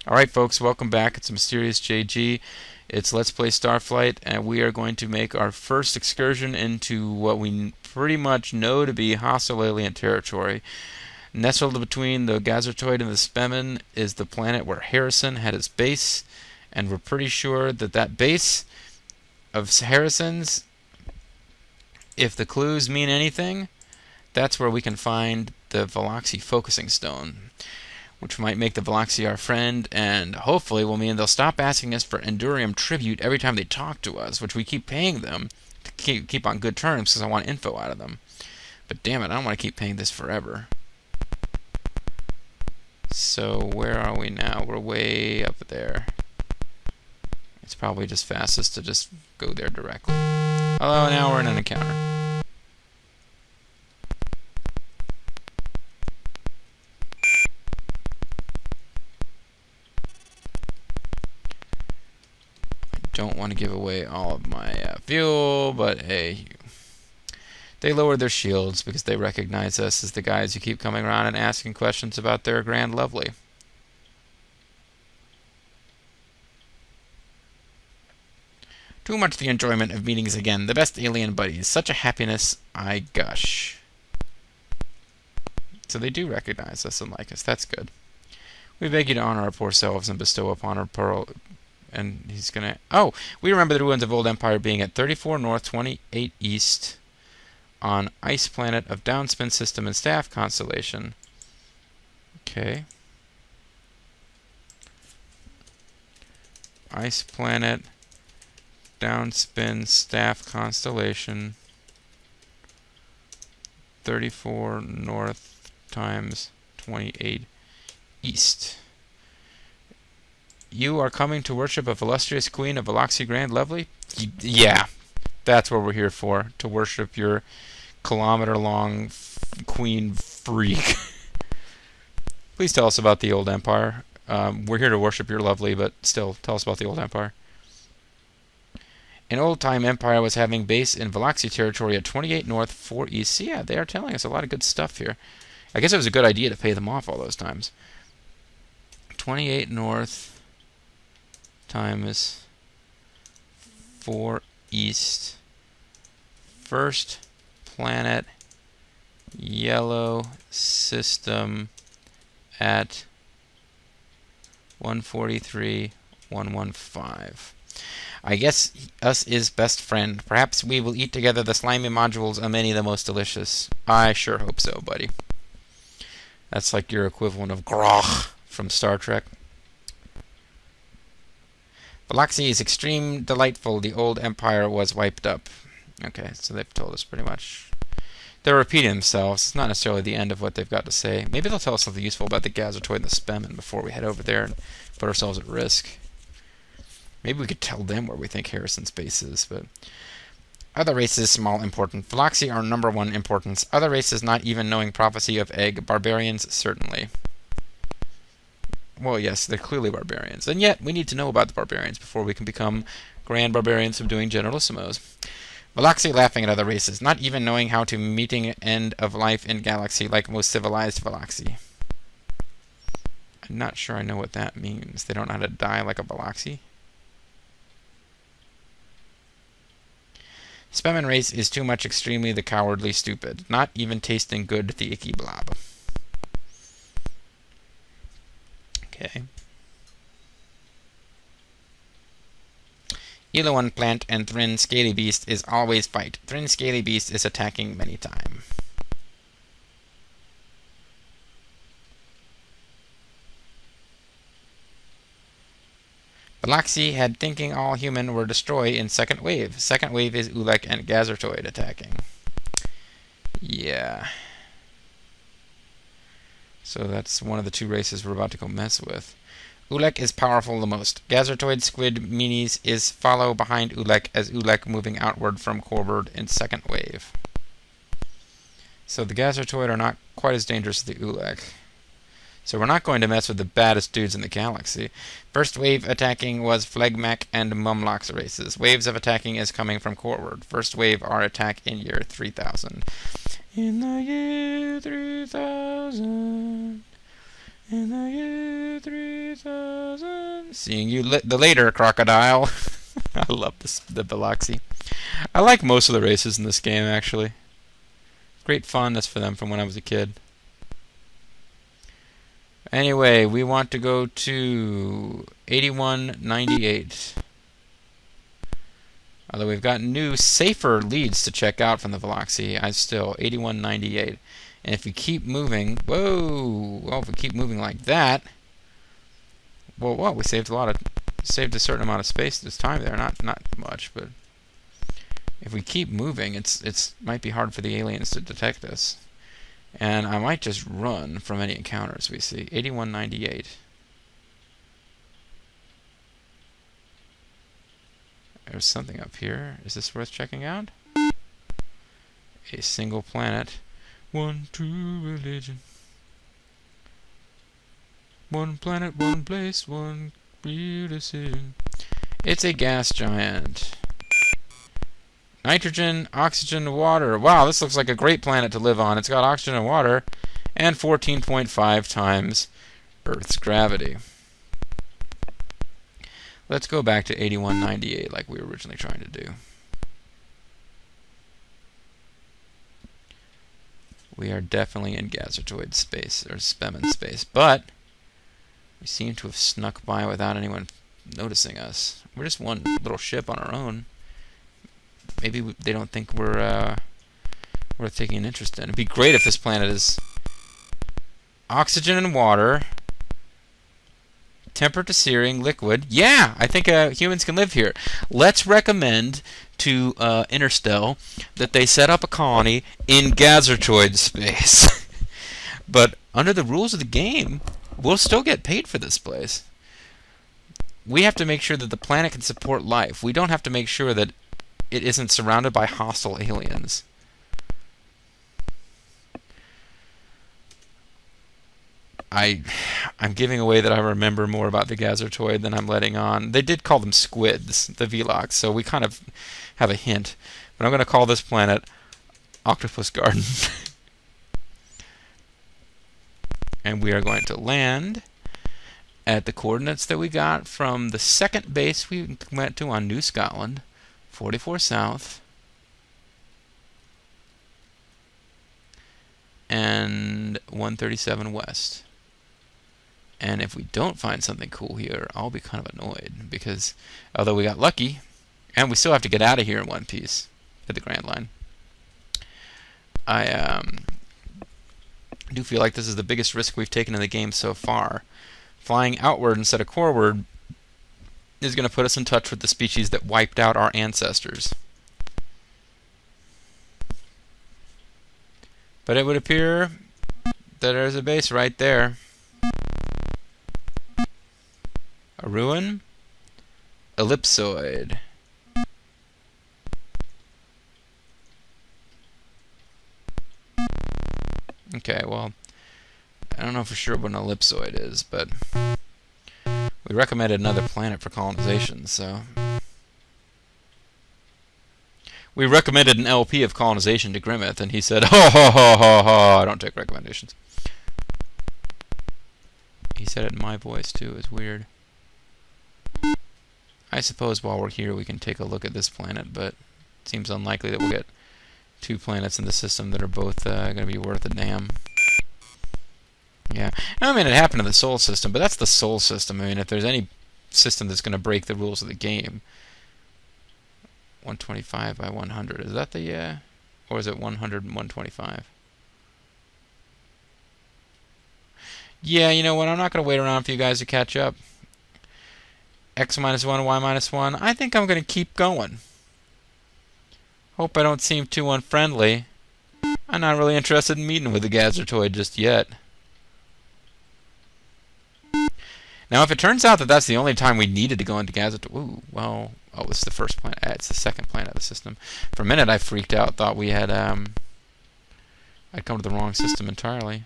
Alright folks, welcome back. It's Mysterious JG. It's Let's Play Starflight, and we are going to make our first excursion into what we pretty much know to be hostile alien territory. Nestled between the Gazurtoid and the Spemin is the planet where Harrison had his base, and we're pretty sure that that base of Harrison's, if the clues mean anything, that's where we can find the Veloxy focusing stone, which might make the Veloxy our friend, and hopefully will mean they'll stop asking us for Endurium tribute every time they talk to us, which we keep paying them to keep on good terms because I want info out of them. But damn it, I don't want to keep paying this forever. So where are we now? We're way up there. It's probably just fastest to just go there directly. Although now we're in an encounter. Don't want to give away all of my fuel, but hey, they lowered their shields because they recognize us as the guys who keep coming around and asking questions about their grand lovely. Too much the enjoyment of meetings again. The best alien buddies. Such a happiness, I gush. So they do recognize us and like us. That's good. We beg you to honor our poor selves and bestow upon our pearl. And he's gonna... Oh! We remember the ruins of Old Empire being at 34 North, 28 East on Ice Planet of Downspin System and Staff Constellation. Okay. Ice Planet, Downspin, Staff Constellation, 34 North times 28 East. You are coming to worship a illustrious queen of Veloxy Grand Lovely? Yeah, that's what we're here for, to worship your kilometer-long queen freak. Please tell us about the Old Empire. We're here to worship your lovely, but still, tell us about the Old Empire. An old-time empire was having base in Veloxy territory at 28 North, 4 East. So yeah, they are telling us a lot of good stuff here. I guess it was a good idea to pay them off all those times. 28 North times 4 East. First planet, yellow system at 143,115. I guess us is best friend. Perhaps we will eat together the slimy modules of many the most delicious. I sure hope so, buddy. That's like your equivalent of grog from Star Trek. Veloxy is extreme delightful. The old empire was wiped up. Okay, so they've told us pretty much. They're repeating themselves. It's not necessarily the end of what they've got to say. Maybe they'll tell us something useful about the Gazurtoid and the Spemin before we head over there and put ourselves at risk. Maybe we could tell them where we think Harrison's base is, but... Other races, small important. Veloxy are number one importance. Other races not even knowing prophecy of egg. Barbarians, certainly. Well, yes, they're clearly barbarians. And yet, we need to know about the barbarians before we can become grand barbarians subduing generalissimos. Veloxy laughing at other races, not even knowing how to meeting end of life in galaxy like most civilized Veloxy. I'm not sure I know what that means. They don't know how to die like a Veloxy? Spemin race is too much extremely the cowardly stupid, not even tasting good the icky blob. Okay. Eloan plant and Thrin scaly beast is always fight. Thrin scaly beast is attacking many time. Veloxy had thinking all human were destroy in second wave. Second wave is Ulek and Gazurtoid attacking. Yeah. So that's one of the two races we're about to go mess with. Ulek is powerful the most. Gazurtoid squid minis is follow behind Ulek as Ulek moving outward from Corbord in second wave. So the Gazurtoid are not quite as dangerous as the Ulek. So we're not going to mess with the baddest dudes in the galaxy. First wave attacking was Phlegmac and Mumlox races. Waves of attacking is coming from Corbord. First wave are attack in year 3000. In the year 3000, in the year 3000. Seeing you later, crocodile. I love the Veloxy. I like most of the races in this game, actually. Great fondness for them from when I was a kid. Anyway, we want to go to 8198. Although we've got new, safer leads to check out from the Veloxy, I still 8198. And if we keep moving, whoa! Well, if we keep moving like that, well, what? We saved a certain amount of space this time there. Not much, but if we keep moving, it's might be hard for the aliens to detect us. And I might just run from any encounters we see. 8198. There's something up here. Is this worth checking out? A single planet. One true religion. One planet, one place, one real decision. It's a gas giant. Nitrogen, oxygen, water. Wow, this looks like a great planet to live on. It's got oxygen and water, and 14.5 times Earth's gravity. Let's go back to 8198 like we were originally trying to do. We are definitely in Gazurtoid space, or Spemin space, but we seem to have snuck by without anyone noticing us. We're just one little ship on our own. Maybe they don't think we're taking an interest in. It'd be great if this planet is oxygen and water, temperate to searing, liquid. Yeah, I think humans can live here. Let's recommend to Interstellar that they set up a colony in Gazurtoid space. But under the rules of the game, we'll still get paid for this place. We have to make sure that the planet can support life. We don't have to make sure that it isn't surrounded by hostile aliens. I'm giving away that I remember more about the Gazurtoid than I'm letting on. They did call them squids, the Velox, so we kind of have a hint. But I'm going to call this planet Octopus Garden. And we are going to land at the coordinates that we got from the second base we went to on New Scotland, 44 south, and 137 west. And if we don't find something cool here, I'll be kind of annoyed, because although we got lucky, and we still have to get out of here in one piece at the Grand Line, I do feel like this is the biggest risk we've taken in the game so far. Flying outward instead of forward is going to put us in touch with the species that wiped out our ancestors. But it would appear that there's a base right there. A ruin? Ellipsoid. Okay, well, I don't know for sure what an ellipsoid is, but we recommended another planet for colonization, so we recommended an LP of colonization to Grimmeth, and he said, "Ho ho ho ho ho! I don't take recommendations." He said it in my voice too. It's weird. I suppose while we're here, we can take a look at this planet, but it seems unlikely that we'll get two planets in the system that are both going to be worth a damn. Yeah, I mean, it happened to the Sol system, but that's the Sol system. I mean, if there's any system that's going to break the rules of the game, 125 by 100, is that the, or is it 100 and 125? Yeah, you know what, I'm not going to wait around for you guys to catch up. X minus 1, Y minus 1, I think I'm going to keep going. Hope I don't seem too unfriendly. I'm not really interested in meeting with the Gazurtoid just yet. Now, if it turns out that that's the only time we needed to go into Gazurtoid... Ooh, well... Oh, this is the first planet. It's the second planet of the system. For a minute, I freaked out. Thought we had, I'd come to the wrong system entirely.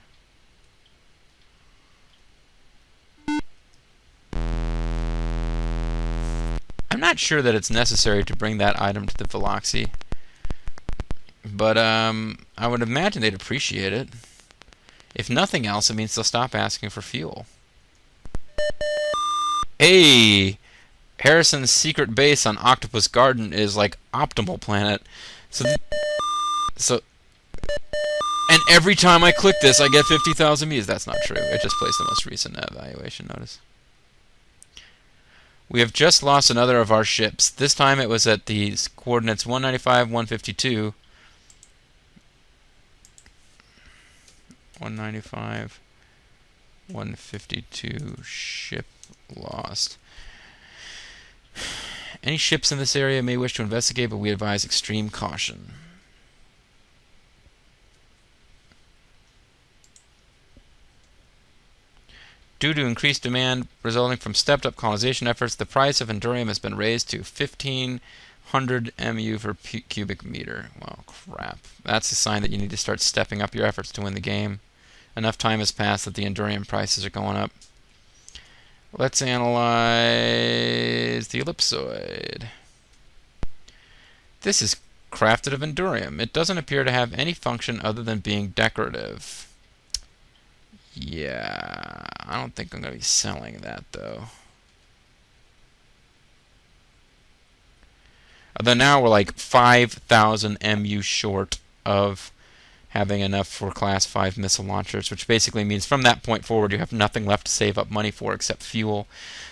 I'm not sure that it's necessary to bring that item to the Veloxy. But, I would imagine they'd appreciate it. If nothing else, it means they'll stop asking for fuel. Hey, Harrison's secret base on Octopus Garden is like optimal planet. So, so, and every time I click this, I get 50,000 views. That's not true. It just plays the most recent evaluation notice. We have just lost another of our ships. This time it was at the coordinates 195, 152. 195, 152 ship lost. Any ships in this area may wish to investigate, but we advise extreme caution. Due to increased demand resulting from stepped-up colonization efforts, the price of Endurium has been raised to 1,500 MU per cubic meter. Well, crap. That's a sign that you need to start stepping up your efforts to win the game. Enough time has passed that the Endurium prices are going up. Let's analyze the ellipsoid. This is crafted of Endurium. It doesn't appear to have any function other than being decorative. Yeah, I don't think I'm going to be selling that, though. Although now we're like 5,000 MU short of having enough for Class 5 missile launchers, which basically means from that point forward you have nothing left to save up money for except fuel.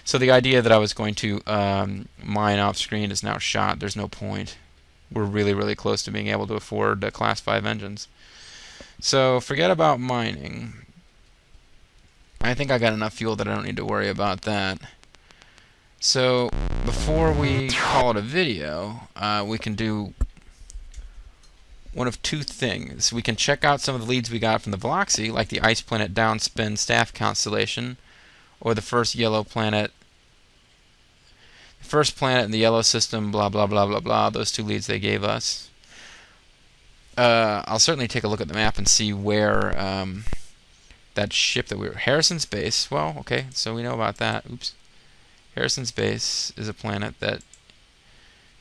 So the idea that I was going to mine off screen is now shot. There's no point. We're really, really close to being able to afford Class 5 engines. So forget about mining. I think I got enough fuel that I don't need to worry about that. So before we call it a video, we can do one of two things. We can check out some of the leads we got from the Veloxy, like the Ice Planet Downspin Staff Constellation, or the first yellow planet, the first planet in the yellow system, blah, blah, blah, blah, blah, those two leads they gave us. I'll certainly take a look at the map and see where that ship that we were... Harrison's base, well, okay, so we know about that. Oops. Harrison's base is a planet that...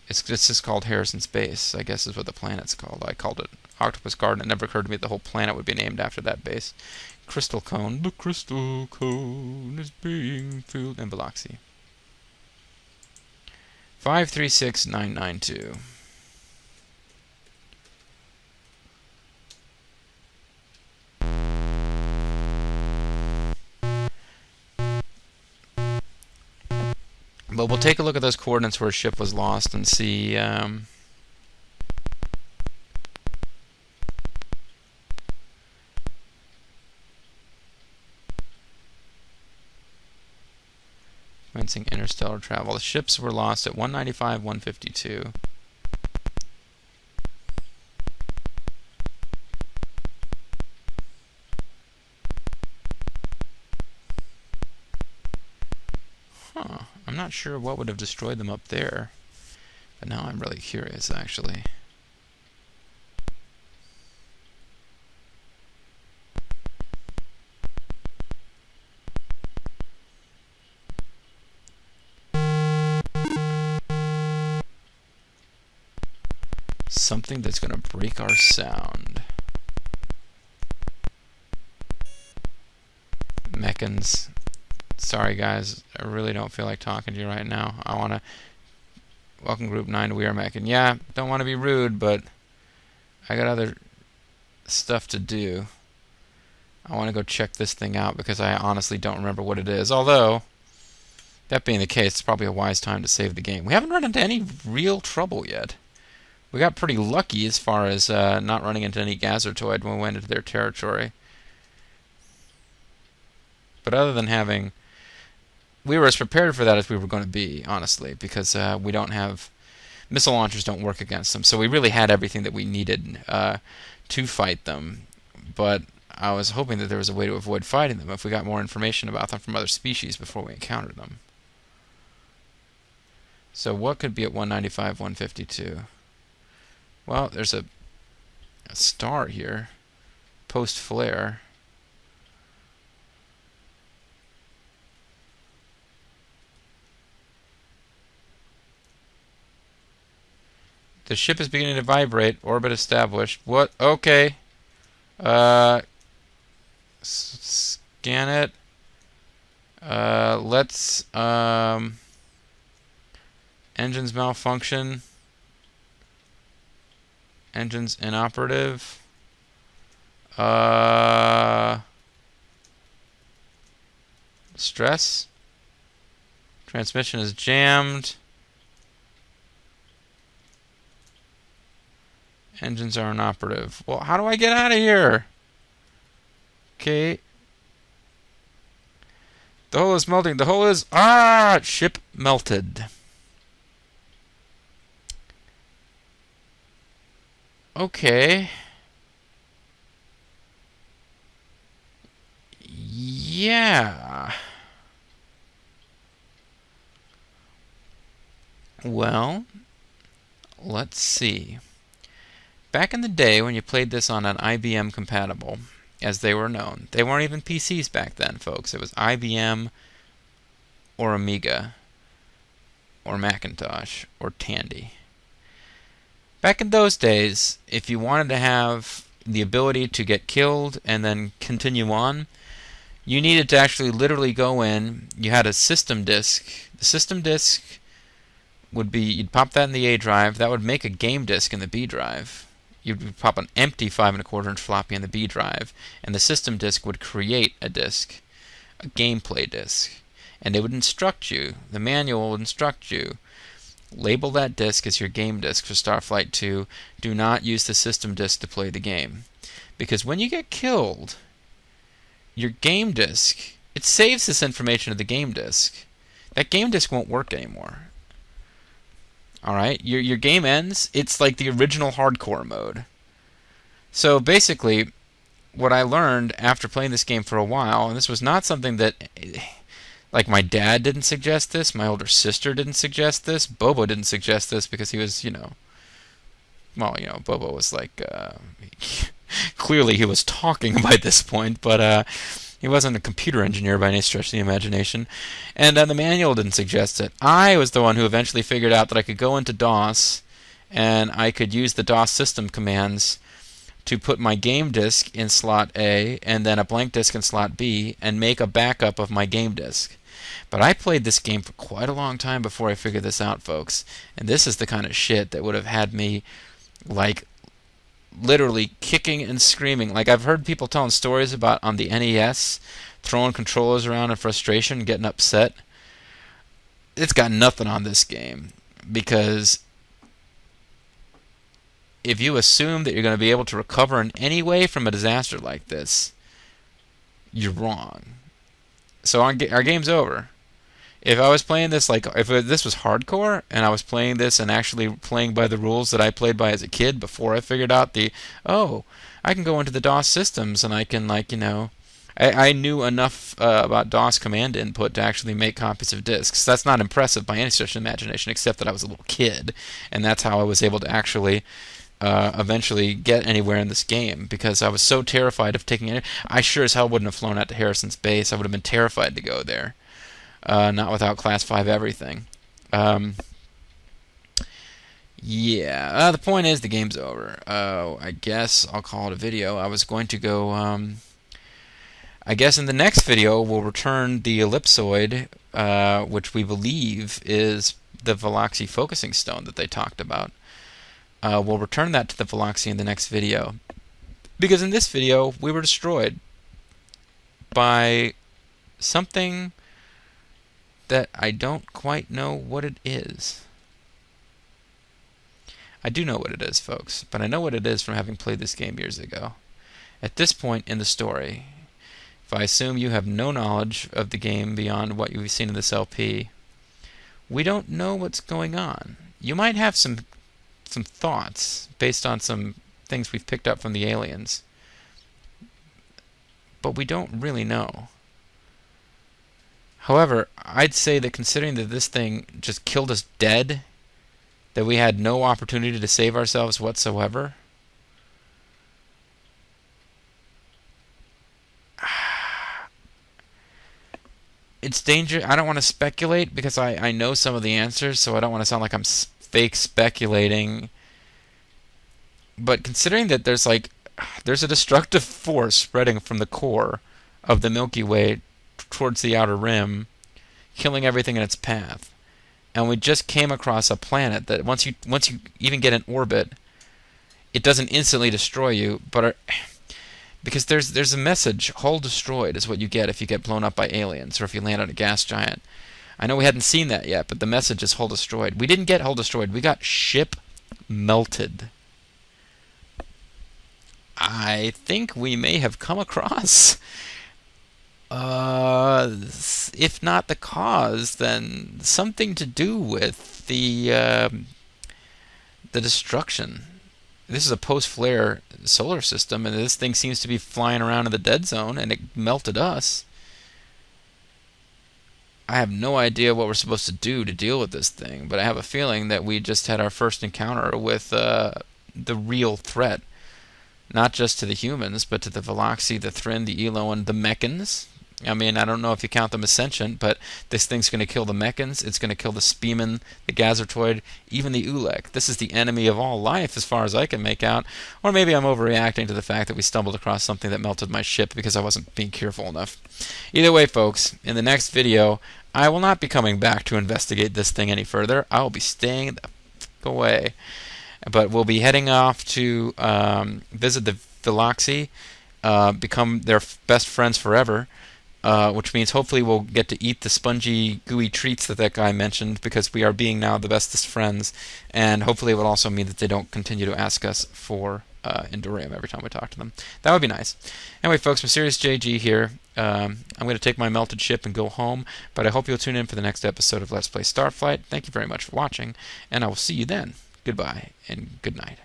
It's just called Harrison's base, I guess is what the planet's called. I called it Octopus Garden. It never occurred to me the whole planet would be named after that base. Crystal Cone. The crystal cone is being filled in Veloxy. 536992. But we'll take a look at those coordinates where a ship was lost and see... commencing interstellar travel. The ships were lost at 195, 152. I'm not sure what would have destroyed them up there, but now I'm really curious, actually. Something that's going to break our sound. Mechans. Sorry guys, I really don't feel like talking to you right now. I want to... Welcome Group 9 to We Are Mechan. Yeah, don't want to be rude, but I got other stuff to do. I want to go check this thing out because I honestly don't remember what it is. Although, that being the case, it's probably a wise time to save the game. We haven't run into any real trouble yet. We got pretty lucky as far as not running into any Gazurtoid when we went into their territory. But other than having... We were as prepared for that as we were going to be, honestly, because we don't have... Missile launchers don't work against them, so we really had everything that we needed to fight them. But I was hoping that there was a way to avoid fighting them if we got more information about them from other species before we encountered them. So what could be at 195, 152? Well, there's a star here. Post-flare. The ship is beginning to vibrate. Orbit established. What? Okay. Scan it. Let's engines malfunction. Engines inoperative. Stress. Transmission is jammed. Engines are inoperative. Well, how do I get out of here? Okay. The hull is melting. The hull is... Ah! Ship melted. Okay. Yeah. Well, let's see. Back in the day when you played this on an IBM compatible, as they were known, they weren't even PCs back then, folks. It was IBM or Amiga or Macintosh or Tandy. Back in those days, if you wanted to have the ability to get killed and then continue on, you needed to actually literally go in. You had a system disk. The system disk would be, you'd pop that in the A drive. That would make a game disk in the B drive. You'd pop an empty 5 1/4-inch floppy in the B drive, and the system disk would create a disk, a gameplay disk. And it would instruct you, the manual would instruct you, label that disk as your game disk for Starflight 2. Do not use the system disk to play the game. Because when you get killed, your game disk, it saves this information to the game disk. That game disk won't work anymore. Alright, your game ends, it's like the original hardcore mode. So basically, what I learned after playing this game for a while, and this was not something that, like, my dad didn't suggest this, my older sister didn't suggest this, Bobo didn't suggest this because he was, Bobo was like, clearly he was talking by this point, but he wasn't a computer engineer by any stretch of the imagination. And the manual didn't suggest it. I was the one who eventually figured out that I could go into DOS and I could use the DOS system commands to put my game disk in slot A and then a blank disk in slot B and make a backup of my game disk. But I played this game for quite a long time before I figured this out, folks. And this is the kind of shit that would have had me, like, literally kicking and screaming. Like, I've heard people telling stories about on the NES throwing controllers around in frustration, getting upset. It's got nothing on this game, because if you assume that you're going to be able to recover in any way from a disaster like this, you're wrong. So our game's over. If I was playing this, like, if this was hardcore, and I was playing this and actually playing by the rules that I played by as a kid before I figured out I can go into the DOS systems and I can, I knew enough about DOS command input to actually make copies of disks. That's not impressive by any stretch of the imagination, except that I was a little kid, and that's how I was able to actually eventually get anywhere in this game, because I was so terrified of taking it. I sure as hell wouldn't have flown out to Harrison's base. I would have been terrified to go there. Not without Class 5 everything. Yeah, the point is the game's over. I guess I'll call it a video. I was going to go... I guess in the next video we'll return the ellipsoid, which we believe is the Veloxy focusing stone that they talked about. We'll return that to the Veloxy in the next video. Because in this video we were destroyed by something that I don't quite know what it is. I do know what it is, folks, but I know what it is from having played this game years ago. At this point in the story, if I assume you have no knowledge of the game beyond what you've seen in this LP, we don't know what's going on. You might have some thoughts based on some things we've picked up from the aliens, but we don't really know. However, I'd say that considering that this thing just killed us dead, that we had no opportunity to save ourselves whatsoever, it's dangerous. I don't want to speculate because I know some of the answers, so I don't want to sound like I'm fake speculating. But considering that there's a destructive force spreading from the core of the Milky Way towards the outer rim, killing everything in its path. And we just came across a planet that once you even get in orbit, it doesn't instantly destroy you, but because there's a message, hull destroyed is what you get if you get blown up by aliens or if you land on a gas giant. I know we hadn't seen that yet, but the message is hull destroyed. We didn't get hull destroyed. We got ship melted. I think we may have come across, if not the cause, then something to do with the destruction. This is a post-flare solar system, and this thing seems to be flying around in the dead zone, and it melted us. I have no idea what we're supposed to do to deal with this thing, but I have a feeling that we just had our first encounter with the real threat. Not just to the humans, but to the Veloxi, the Thryn, the Elo, and the Mechans. I mean, I don't know if you count them as sentient, but this thing's going to kill the Mechans, it's going to kill the Spemin, the Gazurtoid, even the Ulek. This is the enemy of all life, as far as I can make out. Or maybe I'm overreacting to the fact that we stumbled across something that melted my ship because I wasn't being careful enough. Either way, folks, in the next video, I will not be coming back to investigate this thing any further. I will be staying the f*** away. But we'll be heading off to visit the Veloxi, become their best friends forever, which means hopefully we'll get to eat the spongy, gooey treats that guy mentioned, because we are being now the bestest friends, and hopefully it will also mean that they don't continue to ask us for Endurium every time we talk to them. That would be nice. Anyway, folks, Mysterious JG here. I'm going to take my melted ship and go home, but I hope you'll tune in for the next episode of Let's Play Starflight. Thank you very much for watching, and I will see you then. Goodbye, and good night.